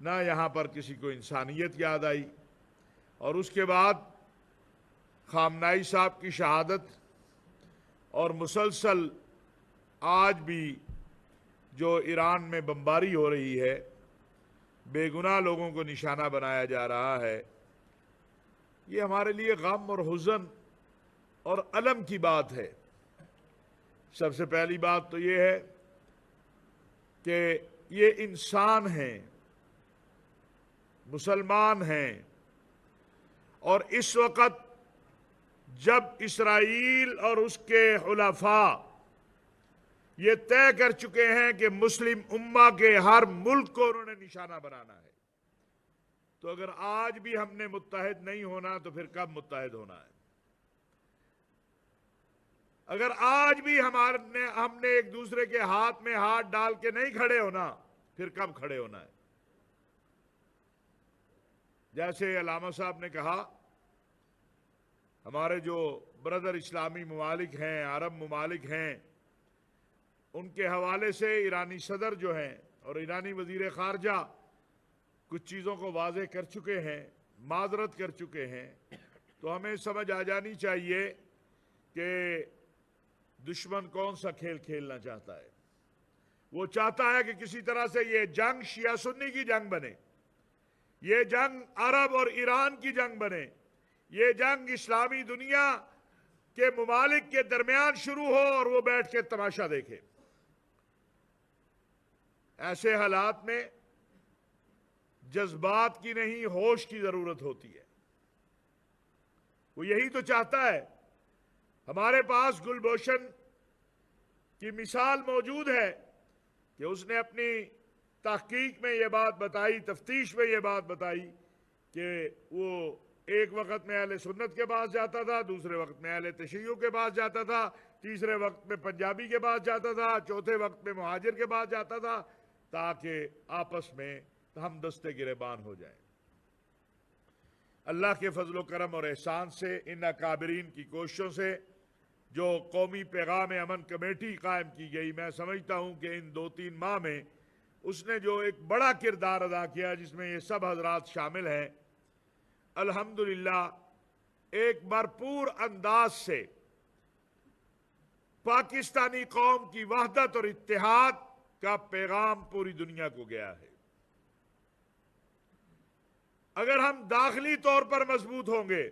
نہ یہاں پر کسی کو انسانیت یاد آئی. اور اس کے بعد خامنائی صاحب کی شہادت اور مسلسل آج بھی جو ایران میں بمباری ہو رہی ہے، بے گناہ لوگوں کو نشانہ بنایا جا رہا ہے، یہ ہمارے لیے غم اور حزن اور الم کی بات ہے. سب سے پہلی بات تو یہ ہے کہ یہ انسان ہیں، مسلمان ہیں، اور اس وقت جب اسرائیل اور اس کے حلفاء یہ طے کر چکے ہیں کہ مسلم امہ کے ہر ملک کو انہوں نے نشانہ بنانا ہے، تو اگر آج بھی ہم نے متحد نہیں ہونا تو پھر کب متحد ہونا ہے؟ اگر آج بھی ہم نے ایک دوسرے کے ہاتھ میں ہاتھ ڈال کے نہیں کھڑے ہونا، پھر کب کھڑے ہونا ہے؟ جیسے علامہ صاحب نے کہا، ہمارے جو برادر اسلامی ممالک ہیں، عرب ممالک ہیں، ان کے حوالے سے ایرانی صدر جو ہیں اور ایرانی وزیر خارجہ کچھ چیزوں کو واضح کر چکے ہیں، معذرت کر چکے ہیں. تو ہمیں سمجھ آ جانی چاہیے کہ دشمن کون سا کھیل کھیلنا چاہتا ہے. وہ چاہتا ہے کہ کسی طرح سے یہ جنگ شیعہ سنی کی جنگ بنے، یہ جنگ عرب اور ایران کی جنگ بنے، یہ جنگ اسلامی دنیا کے ممالک کے درمیان شروع ہو اور وہ بیٹھ کے تماشا دیکھے. ایسے حالات میں جذبات کی نہیں، ہوش کی ضرورت ہوتی ہے. وہ یہی تو چاہتا ہے. ہمارے پاس گلبھوشن کی مثال موجود ہے کہ اس نے اپنی تحقیق میں یہ بات بتائی، تفتیش میں یہ بات بتائی کہ وہ ایک وقت میں اہل سنت کے پاس جاتا تھا، دوسرے وقت میں اہل تشیع کے پاس جاتا تھا، تیسرے وقت میں پنجابی کے پاس جاتا تھا، چوتھے وقت میں مہاجر کے پاس جاتا تھا، تاکہ آپس میں ہم دستے گریبان ہو جائیں. اللہ کے فضل و کرم اور احسان سے، ان اکابرین کی کوششوں سے جو قومی پیغام امن کمیٹی قائم کی گئی، میں سمجھتا ہوں کہ ان 2-3 ماہ میں اس نے جو ایک بڑا کردار ادا کیا، جس میں یہ سب حضرات شامل ہیں، الحمدللہ ایک بھرپور انداز سے پاکستانی قوم کی وحدت اور اتحاد کا پیغام پوری دنیا کو گیا ہے. اگر ہم داخلی طور پر مضبوط ہوں گے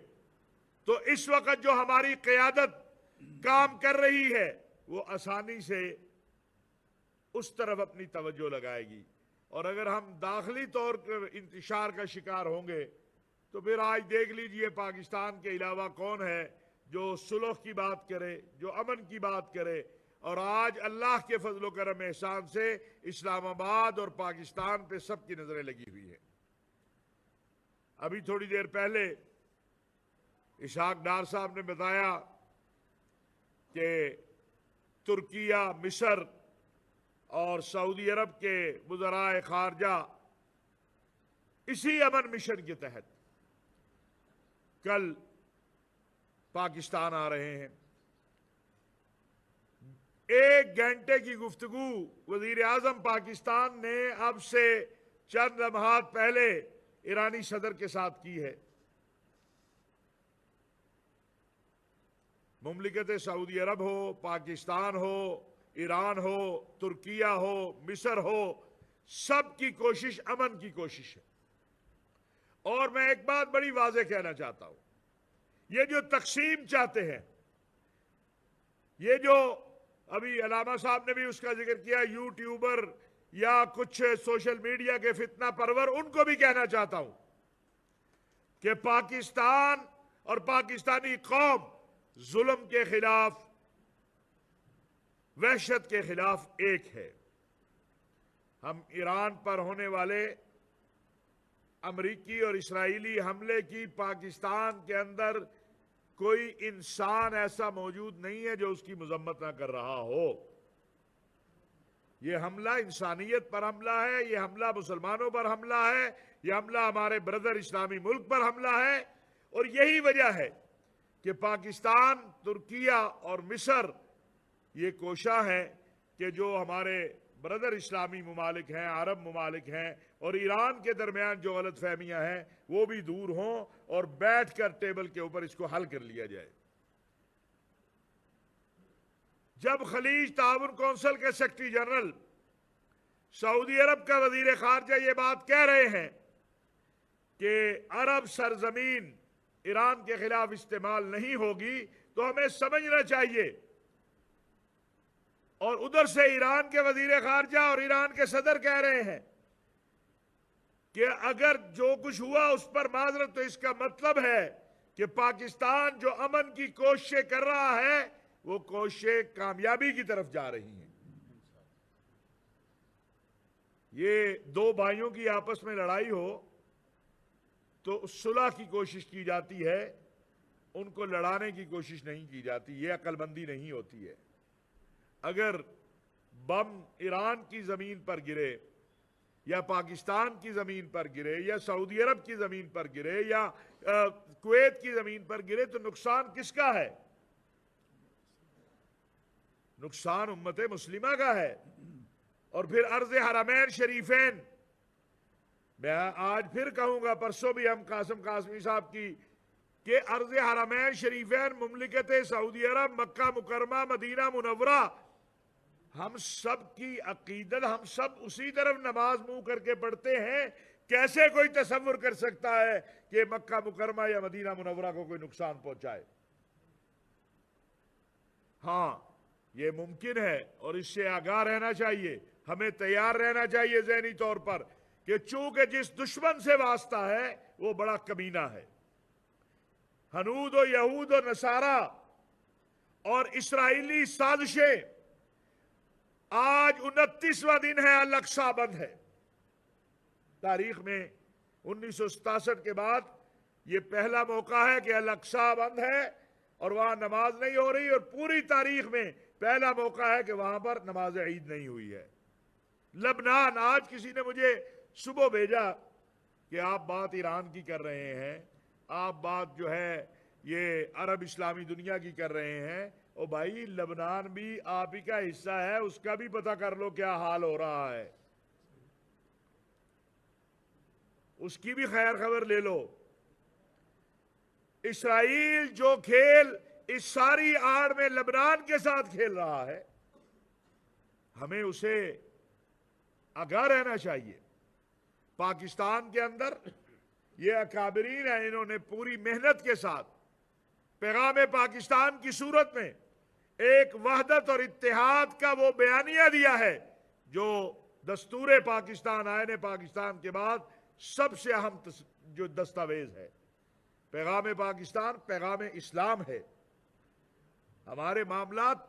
تو اس وقت جو ہماری قیادت کام کر رہی ہے وہ آسانی سے اس طرف اپنی توجہ لگائے گی. اور اگر ہم داخلی طور پر انتشار کا شکار ہوں گے تو پھر آج دیکھ لیجئے پاکستان کے علاوہ کون ہے جو صلح کی بات کرے، جو امن کی بات کرے. اور آج اللہ کے فضل و کرم احسان سے اسلام آباد اور پاکستان پہ سب کی نظریں لگی ہوئی ہیں. ابھی تھوڑی دیر پہلے اسحاق ڈار صاحب نے بتایا کہ ترکیہ، مصر اور سعودی عرب کے وزرائے خارجہ اسی امن مشن کے تحت کل پاکستان آ رہے ہیں. 1 گھنٹے کی گفتگو وزیر اعظم پاکستان نے اب سے چند لمحات پہلے ایرانی صدر کے ساتھ کی ہے. مملکت سعودی عرب ہو، پاکستان ہو، ایران ہو، ترکیہ ہو، مصر ہو، سب کی کوشش امن کی کوشش ہے. اور میں ایک بات بڑی واضح کہنا چاہتا ہوں، یہ جو تقسیم چاہتے ہیں، یہ جو ابھی علامہ صاحب نے بھی اس کا ذکر کیا، یوٹیوبر یا کچھ سوشل میڈیا کے فتنہ پرور، ان کو بھی کہنا چاہتا ہوں کہ پاکستان اور پاکستانی قوم ظلم کے خلاف، وحشت کے خلاف ایک ہے. ہم ایران پر ہونے والے امریکی اور اسرائیلی حملے کی پاکستان کے اندر کوئی انسان ایسا موجود نہیں ہے جو اس کی مذمت نہ کر رہا ہو. یہ حملہ انسانیت پر حملہ ہے، یہ حملہ مسلمانوں پر حملہ ہے، یہ حملہ ہمارے برادر اسلامی ملک پر حملہ ہے. اور یہی وجہ ہے کہ پاکستان، ترکیہ اور مصر یہ کوشاں ہیں کہ جو ہمارے برادر اسلامی ممالک ہیں، عرب ممالک ہیں اور ایران کے درمیان جو غلط فہمیاں ہیں وہ بھی دور ہوں اور بیٹھ کر ٹیبل کے اوپر اس کو حل کر لیا جائے۔ جب خلیج تعاون کونسل کے سیکرٹری جنرل سعودی عرب کا وزیر خارجہ یہ بات کہہ رہے ہیں کہ عرب سرزمین ایران کے خلاف استعمال نہیں ہوگی تو ہمیں سمجھنا چاہیے، اور ادھر سے ایران کے وزیر خارجہ اور ایران کے صدر کہہ رہے ہیں کہ اگر جو کچھ ہوا اس پر معذرت، تو اس کا مطلب ہے کہ پاکستان جو امن کی کوششیں کر رہا ہے وہ کوششیں کامیابی کی طرف جا رہی ہیں۔ یہ دو بھائیوں کی آپس میں لڑائی ہو تو صلح کی کوشش کی جاتی ہے، ان کو لڑانے کی کوشش نہیں کی جاتی، یہ عقل مندی نہیں ہوتی ہے۔ اگر بم ایران کی زمین پر گرے یا پاکستان کی زمین پر گرے یا سعودی عرب کی زمین پر گرے یا کویت کی زمین پر گرے تو نقصان کس کا ہے؟ نقصان امت مسلمہ کا ہے۔ اور پھر عرض حرمین شریفین، میں آج پھر کہوں گا، پرسوں بھی ہم قاسم قاسمی صاحب کی، کہ عرض حرمین شریفین مملکت سعودی عرب، مکہ مکرمہ، مدینہ منورہ، ہم سب کی عقیدت، ہم سب اسی طرف نماز منہ کر کے پڑھتے ہیں۔ کیسے کوئی تصور کر سکتا ہے کہ مکہ مکرمہ یا مدینہ منورہ کو کوئی نقصان پہنچائے؟ ہاں یہ ممکن ہے، اور اس سے آگاہ رہنا چاہیے، ہمیں تیار رہنا چاہیے ذہنی طور پر کہ چونکہ جس دشمن سے واسطہ ہے وہ بڑا کمینہ ہے۔ ہنود و یہود و نصارہ اور اسرائیلی سازشیں، آج 29واں دن ہے الاقصی بند ہے۔ تاریخ میں 1967 کے بعد یہ پہلا موقع ہے کہ الاقصی بند ہے اور وہاں نماز نہیں ہو رہی، اور پوری تاریخ میں پہلا موقع ہے کہ وہاں پر نماز عید نہیں ہوئی ہے۔ لبنان، آج کسی نے مجھے صبح بھیجا کہ آپ بات ایران کی کر رہے ہیں، آپ بات جو ہے یہ عرب اسلامی دنیا کی کر رہے ہیں، او بھائی لبنان بھی آپ ہی کا حصہ ہے، اس کا بھی پتہ کر لو کیا حال ہو رہا ہے، اس کی بھی خیر خبر لے لو۔ اسرائیل جو کھیل اس ساری آڑ میں لبنان کے ساتھ کھیل رہا ہے، ہمیں اسے آگاہ رہنا چاہیے۔ پاکستان کے اندر یہ اکابرین ہیں، انہوں نے پوری محنت کے ساتھ پیغام پاکستان کی صورت میں ایک وحدت اور اتحاد کا وہ بیانیہ دیا ہے جو دستور پاکستان، آئین پاکستان کے بعد سب سے اہم جو دستاویز ہے۔ پیغام پاکستان پیغام اسلام ہے۔ ہمارے معاملات